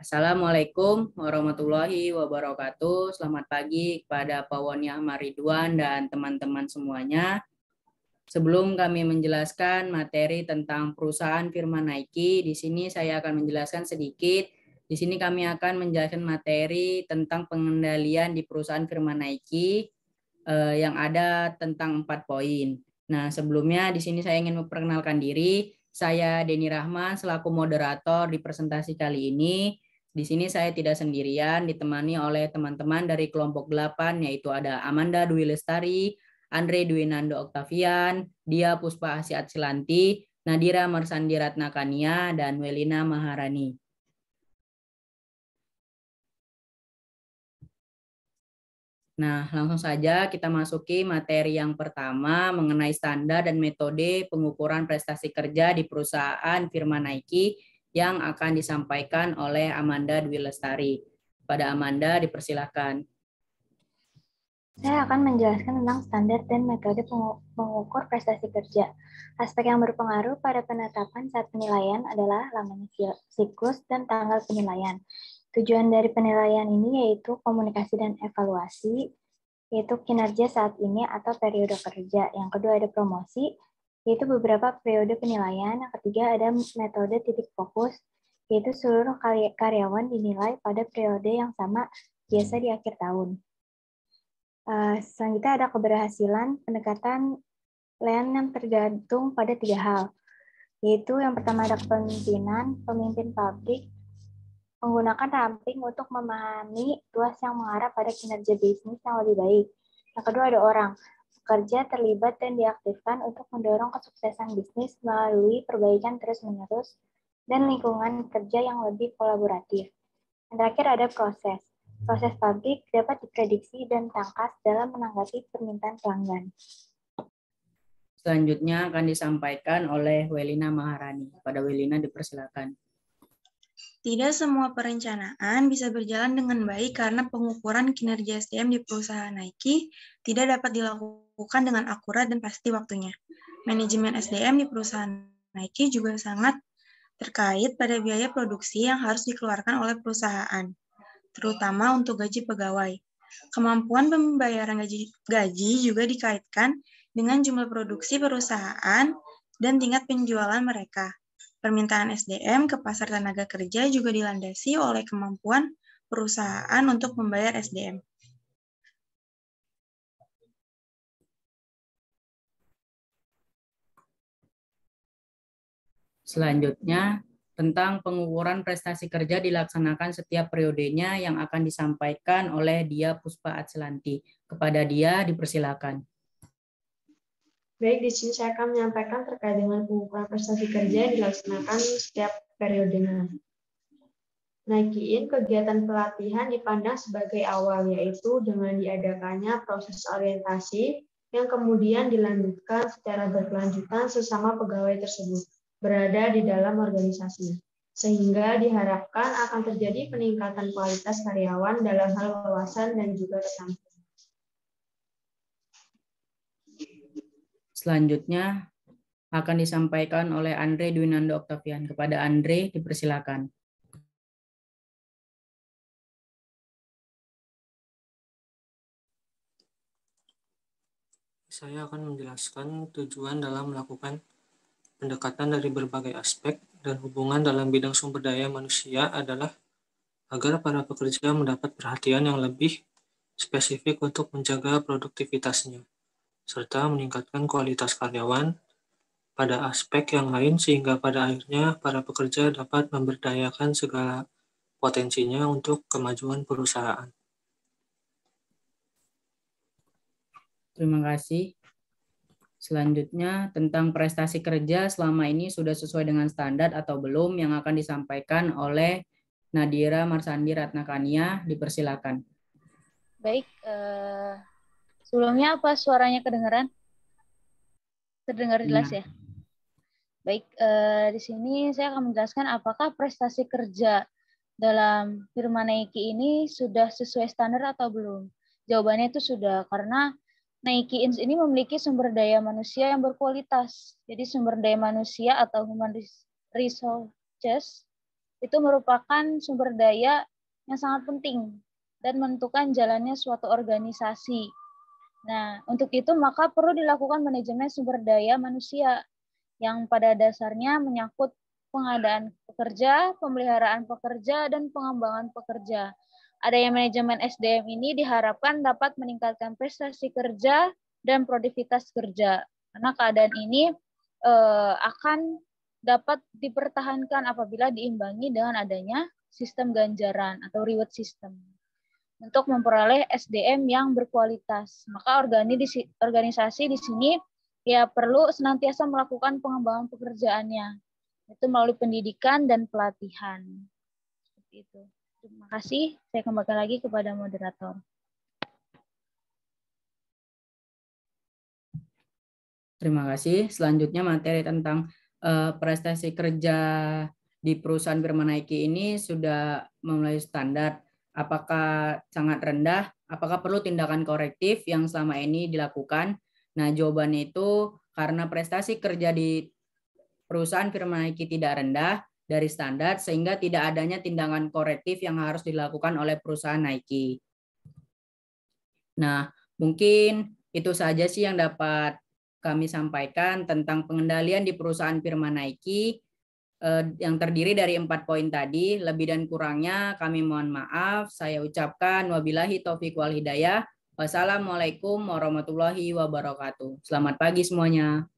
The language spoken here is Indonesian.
Assalamualaikum warahmatullahi wabarakatuh. Selamat pagi kepada Pak Woni Ahmad Ridwan dan teman-teman semuanya. Sebelum kami menjelaskan materi tentang perusahaan firma Nike, di sini saya akan menjelaskan sedikit. Di sini kami akan menjelaskan materi tentang pengendalian di perusahaan firma Nike yang ada tentang 4 poin. Nah, sebelumnya di sini saya ingin memperkenalkan diri. Saya Denny Rahman selaku moderator di presentasi kali ini. Di sini saya tidak sendirian, ditemani oleh teman-teman dari kelompok 8, yaitu ada Amanda Dwi Lestari, Andre Dwi Nando Oktavian, Dia Puspa Asiat Silanti, Nadira Marsandi Ratnakania, dan Welina Maharani. Nah, langsung saja kita masuki materi yang pertama mengenai standar dan metode pengukuran prestasi kerja di perusahaan firma Nike yang akan disampaikan oleh Amanda Dwi Lestari. Pada Amanda, dipersilahkan. Saya akan menjelaskan tentang standar dan metode pengukur prestasi kerja. Aspek yang berpengaruh pada penetapan saat penilaian adalah lamanya siklus dan tanggal penilaian. Tujuan dari penilaian ini yaitu komunikasi dan evaluasi, yaitu kinerja saat ini atau periode kerja. Yang kedua ada promosi, yaitu beberapa periode penilaian. Yang ketiga ada metode titik fokus, yaitu seluruh karyawan dinilai pada periode yang sama, biasa di akhir tahun. Selanjutnya ada keberhasilan pendekatan yang tergantung pada 3 hal, yaitu yang pertama ada kepemimpinan, pemimpin pabrik, menggunakan ramping untuk memahami tuas yang mengarah pada kinerja bisnis yang lebih baik. Yang kedua ada orang, pekerja terlibat dan diaktifkan untuk mendorong kesuksesan bisnis melalui perbaikan terus-menerus dan lingkungan kerja yang lebih kolaboratif. Yang terakhir ada proses. Proses pabrik dapat diprediksi dan tangkas dalam menanggapi permintaan pelanggan. Selanjutnya akan disampaikan oleh Welina Maharani. Pada Welina dipersilakan. Tidak semua perencanaan bisa berjalan dengan baik karena pengukuran kinerja SDM di perusahaan Nike tidak dapat dilakukan dengan akurat dan pasti waktunya. Manajemen SDM di perusahaan Nike juga sangat terkait pada biaya produksi yang harus dikeluarkan oleh perusahaan, terutama untuk gaji pegawai. Kemampuan pembayaran gaji juga dikaitkan dengan jumlah produksi perusahaan dan tingkat penjualan mereka. Permintaan SDM ke pasar tenaga kerja juga dilandasi oleh kemampuan perusahaan untuk membayar SDM. Selanjutnya, tentang pengukuran prestasi kerja dilaksanakan setiap periodenya yang akan disampaikan oleh Dia Puspa Atslanti. Kepada Dia, dipersilakan. Baik, di sini saya akan menyampaikan terkait dengan pengukuran prestasi kerja yang dilaksanakan setiap periodenya. Nikein kegiatan pelatihan dipandang sebagai awal, yaitu dengan diadakannya proses orientasi yang kemudian dilanjutkan secara berkelanjutan sesama pegawai tersebut berada di dalam organisasi, sehingga diharapkan akan terjadi peningkatan kualitas karyawan dalam hal wawasan dan juga keterampilan. Selanjutnya akan disampaikan oleh Andre Dwi Nando Oktavian. Kepada Andre, dipersilakan. Saya akan menjelaskan tujuan dalam melakukan pendekatan dari berbagai aspek dan hubungan dalam bidang sumber daya manusia adalah agar para pekerja mendapat perhatian yang lebih spesifik untuk menjaga produktivitasnya, serta meningkatkan kualitas karyawan pada aspek yang lain sehingga pada akhirnya para pekerja dapat memberdayakan segala potensinya untuk kemajuan perusahaan. Terima kasih. Selanjutnya, tentang prestasi kerja selama ini sudah sesuai dengan standar atau belum yang akan disampaikan oleh Nadira Marsandi Ratnakania. Dipersilakan. Baik, sebelumnya apa suaranya kedengaran? Terdengar jelas ya? Baik, di sini saya akan menjelaskan apakah prestasi kerja dalam firma Nike ini sudah sesuai standar atau belum. Jawabannya itu sudah, karena Nike ini memiliki sumber daya manusia yang berkualitas. Jadi sumber daya manusia atau human resources itu merupakan sumber daya yang sangat penting dan menentukan jalannya suatu organisasi. Nah, untuk itu maka perlu dilakukan manajemen sumber daya manusia yang pada dasarnya menyangkut pengadaan pekerja, pemeliharaan pekerja, dan pengembangan pekerja. Adanya manajemen SDM ini diharapkan dapat meningkatkan prestasi kerja dan produktivitas kerja. Karena keadaan ini akan dapat dipertahankan apabila diimbangi dengan adanya sistem ganjaran atau reward system untuk memperoleh SDM yang berkualitas. Maka organisasi di sini ya perlu senantiasa melakukan pengembangan pekerjaannya, itu melalui pendidikan dan pelatihan. Seperti itu. Terima kasih. Saya kembalikan lagi kepada moderator. Terima kasih. Selanjutnya materi tentang prestasi kerja di perusahaan Firmanaiki ini sudah memenuhi standar. Apakah sangat rendah? Apakah perlu tindakan korektif yang selama ini dilakukan? Nah, jawabannya itu karena prestasi kerja di perusahaan Firmanaiki tidak rendah dari standar, sehingga tidak adanya tindakan korektif yang harus dilakukan oleh perusahaan Nike. Nah, mungkin itu saja sih yang dapat kami sampaikan tentang pengendalian di perusahaan Firmanaiki yang terdiri dari 4 poin tadi. Lebih dan kurangnya kami mohon maaf. Saya ucapkan wabillahi taufiq wal hidayah. Wassalamualaikum warahmatullahi wabarakatuh. Selamat pagi semuanya.